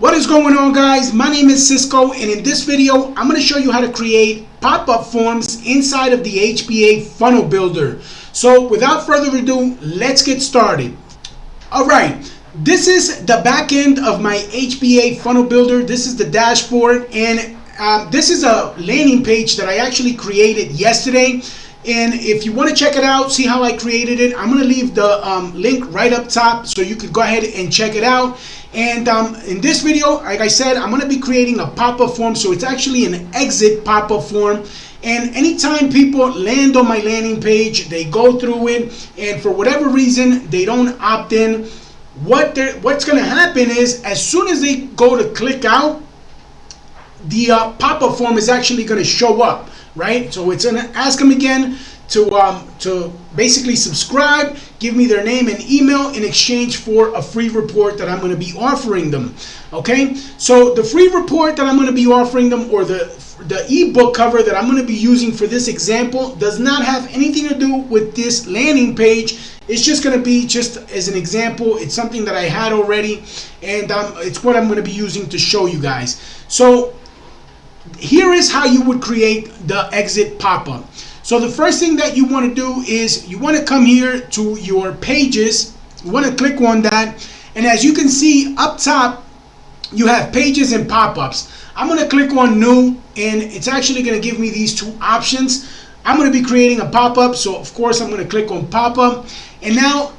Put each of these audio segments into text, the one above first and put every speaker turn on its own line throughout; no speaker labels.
What is going on, guys? My name is Cisco, and in this video I'm going to show you how to create pop-up forms inside of the HBA Funnel Builder. So without further ado, let's get started. Alright, this is the back end of my HBA Funnel Builder. This is the dashboard, and this is a landing page that I actually created yesterday. And if you want to check it out, see how I created it, I'm going to leave the link right up top so you can go ahead and check it out. And in this video, like I said, I'm going to be creating a pop-up form. So it's actually an exit pop-up form. And anytime people land on my landing page, they go through it, and for whatever reason, they don't opt in, what's going to happen is as soon as they go to click out, the pop-up form is actually going to show up. Right, so it's gonna ask them again to basically subscribe, give me their name and email in exchange for a free report that I'm going to be offering them. Okay, so the free report that I'm going to be offering them, or the ebook cover that I'm going to be using for this example, does not have anything to do with this landing page. It's just going to be just as an example. It's something that I had already, and it's what I'm going to be using to show you guys. So here is how you would create the exit pop-up. So the first thing that you want to do is you want to come here to your pages. You want to click on that, and as you can see up top, you have pages and pop-ups. I'm going to click on new, and it's actually going to give me these two options. I'm going to be creating a pop-up, so of course I'm going to click on pop-up, and now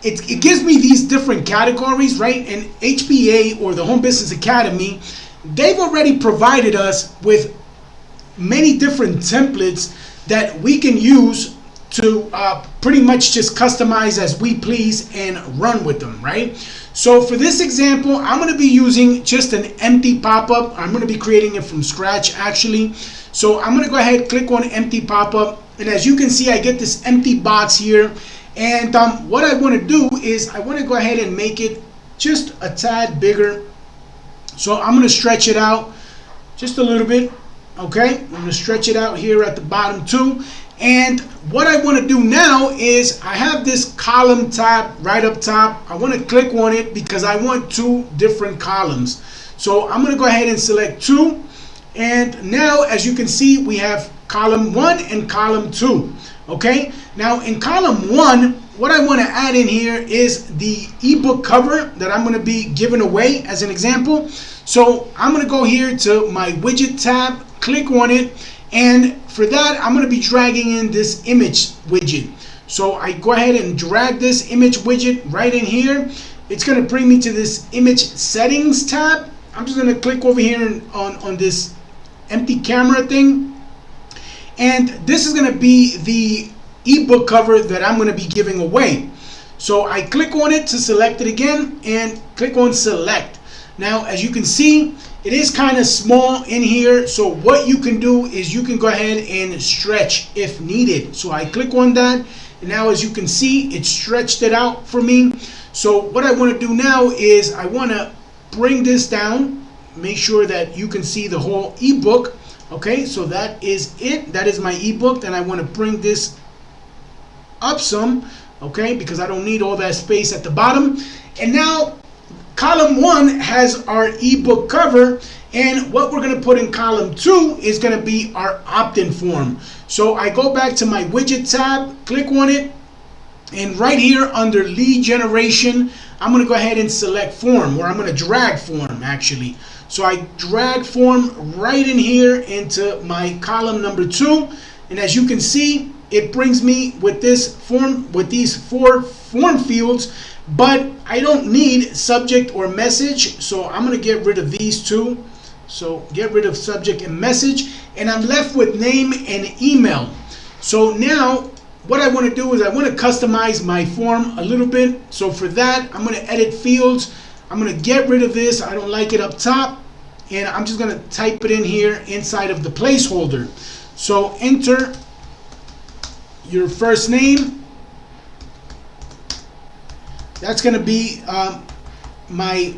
it gives me these different categories, right? And HBA, or the Home Business Academy, they've already provided us with many different templates that we can use to pretty much just customize as we please and run with them, right? So for this example, I'm going to be using just an empty pop-up. I'm going to be creating it from scratch, actually. So I'm going to go ahead and click on empty pop-up, and as you can see, I get this empty box here. And what I want to do is I want to go ahead and make it just a tad bigger. So I'm going to stretch it out just a little bit. Okay, I'm going to stretch it out here at the bottom too. And what I want to do now is I have this column tab right up top. I want to click on it because I want two different columns. So I'm going to go ahead and select two. And now, as you can see, we have column 1 and column 2. Okay, now in column 1, what I want to add in here is the ebook cover that I'm going to be giving away as an example. So I'm going to go here to my widget tab, click on it, and for that I'm going to be dragging in this image widget. So I go ahead and drag this image widget right in here. It's going to bring me to this image settings tab. I'm just going to click over here on this empty camera thing, and this is going to be the ebook cover that I'm going to be giving away. So I click on it to select it again and click on select. Now, as you can see, it is kind of small in here, so what you can do is you can go ahead and stretch if needed. So I click on that, and now as you can see, it stretched it out for me. So what I want to do now is I want to bring this down, make sure that you can see the whole ebook. Okay, so that is it. That is my ebook, and I want to bring this up some, okay, because I don't need all that space at the bottom. And now column 1 has our ebook cover, and what we're going to put in column 2 is going to be our opt-in form. So I go back to my widget tab, click on it, and right here under lead generation, I'm going to go ahead and select form, or I'm going to drag form actually. So I drag form right in here into my column number 2, and as you can see, it brings me with this form, with these 4 form fields, but I don't need subject or message, so I'm going to get rid of these two. So get rid of subject and message, and I'm left with name and email. So now what I want to do is I want to customize my form a little bit. So for that, I'm going to edit fields. I'm going to get rid of this. I don't like it up top, and I'm just going to type it in here inside of the placeholder. So enter your first name. That's going to be my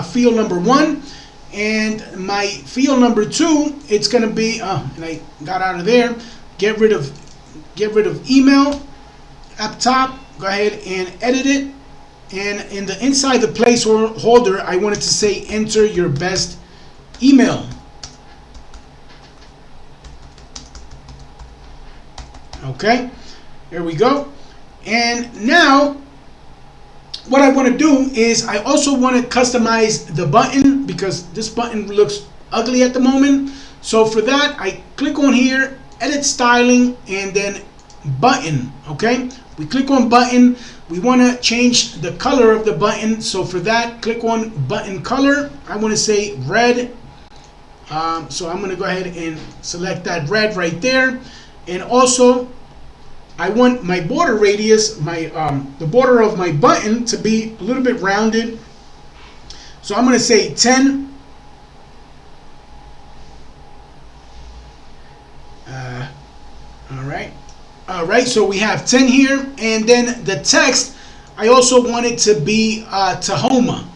field number 1, and my field number 2, it's going to be and I got out of there. Get rid of email up top. Go ahead and edit it. And in the inside the placeholder, I wanted to say enter your best email. Okay, there we go. And now what I want to do is I also want to customize the button because this button looks ugly at the moment. So for that, I click on here, edit styling, and then button. Okay, we click on button. We want to change the color of the button. So for that, click on button color. I want to say red. So I'm going to go ahead and select that red right there. And also, I want my border radius, the border of my button to be a little bit rounded. So I'm going to say 10. All right, so we have 10 here, and then the text, I also want it to be Tahoma.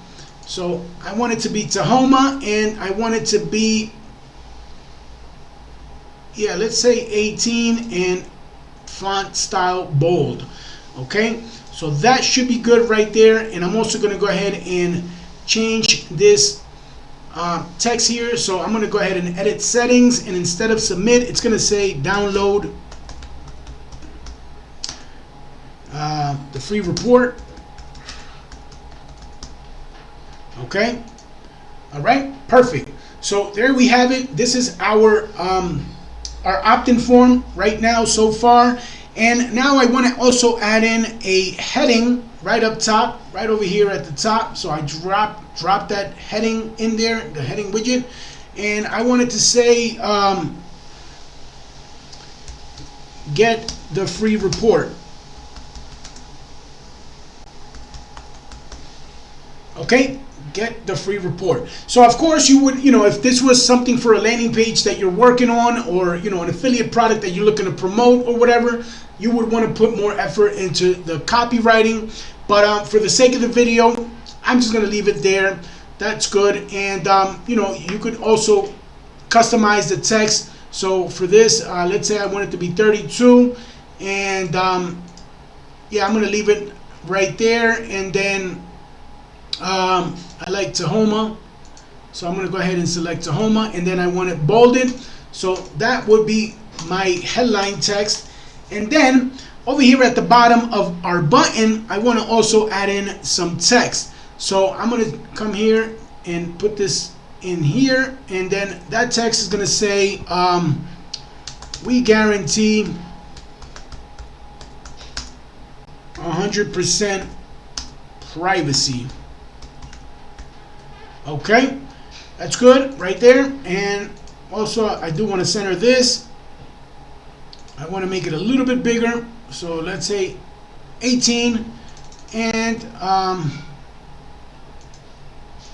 So I want it to be Tahoma, and I want it to be, yeah, let's say 18 and font style bold. Okay, so that should be good right there. And I'm also going to go ahead and change this text here. So I'm going to go ahead and edit settings, and instead of submit, it's going to say download the free report. Okay, all right, perfect. So there we have it. This is our opt-in form right now so far. And now I want to also add in a heading right up top, right over here at the top. So I drop that heading in there, the heading widget, and I wanted to say get the free report. Okay, get the free report. So of course you would, if this was something for a landing page that you're working on, or an affiliate product that you're looking to promote or whatever, you would want to put more effort into the copywriting. But for the sake of the video, I'm just going to leave it there. That's good. And you could also customize the text. So for this, let's say I want it to be 32, and yeah, I'm going to leave it right there. And then I like Tahoma, so I'm going to go ahead and select Tahoma, and then I want it bolded. So that would be my headline text. And then over here at the bottom of our button, I want to also add in some text. So I'm going to come here and put this in here, and then that text is going to say we guarantee 100% privacy. Okay, that's good right there. And also I do want to center this. I want to make it a little bit bigger, so let's say 18, and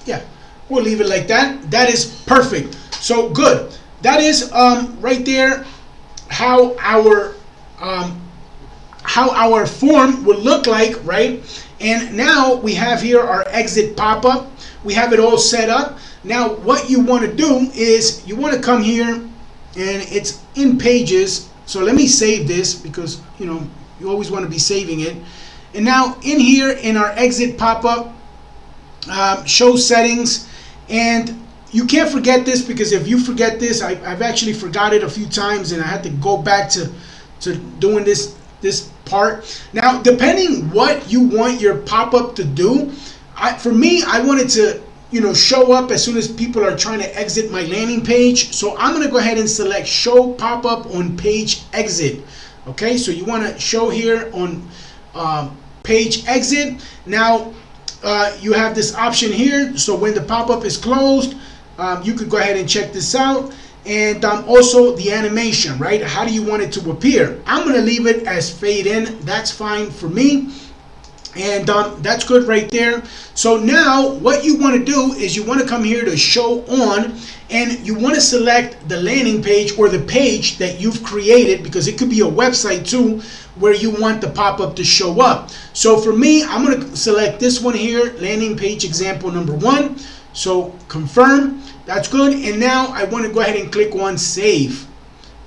yeah, we'll leave it like that. That is perfect. So good. That is right there how our form would look like, right? And now we have here our exit pop-up. We have it all set up. Now what you want to do is you want to come here, and it's in pages. So let me save this, because you always want to be saving it. And now in here in our exit pop-up, show settings, and you can't forget this, because if you forget this, I've actually forgot it a few times, and I had to go back to doing this part. Now depending what you want your pop-up to do, for me, I wanted to show up as soon as people are trying to exit my landing page. So I'm going to go ahead and select show pop-up on page exit. Okay, so you want to show here on page exit. Now you have this option here, so when the pop-up is closed, you could go ahead and check this out. And also the animation, right? How do you want it to appear? I'm going to leave it as fade in. That's fine for me. And that's good right there. So now what you want to do is you want to come here to show on, and you want to select the landing page or the page that you've created, because it could be a website too where you want the pop-up to show up. So for me, I'm going to select this one here, landing page example number 1. So confirm, that's good. And now I want to go ahead and click on save.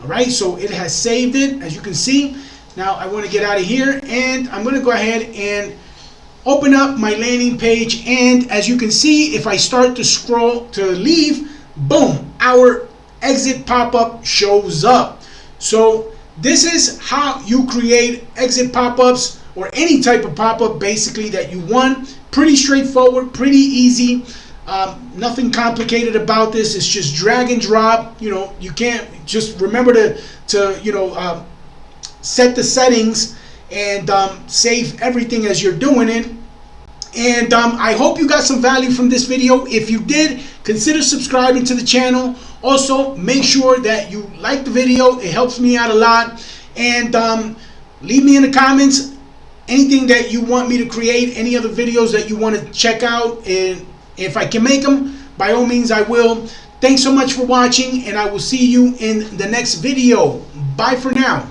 All right, so it has saved it, as you can see. Now I want to get out of here, and I'm going to go ahead and open up my landing page, and as you can see, if I start to scroll to leave, boom, our exit pop-up shows up. So this is how you create exit pop-ups or any type of pop-up basically that you want. Pretty straightforward, pretty easy. Nothing complicated about this. It's just drag and drop. You know, you can't just remember to set the settings and save everything as you're doing it. And I hope you got some value from this video. If you did, consider subscribing to the channel. Also, make sure that you like the video. It helps me out a lot. And leave me in the comments anything that you want me to create, any other videos that you want to check out. And if I can make them, by all means I will. Thanks so much for watching, and I will see you in the next video. Bye for now.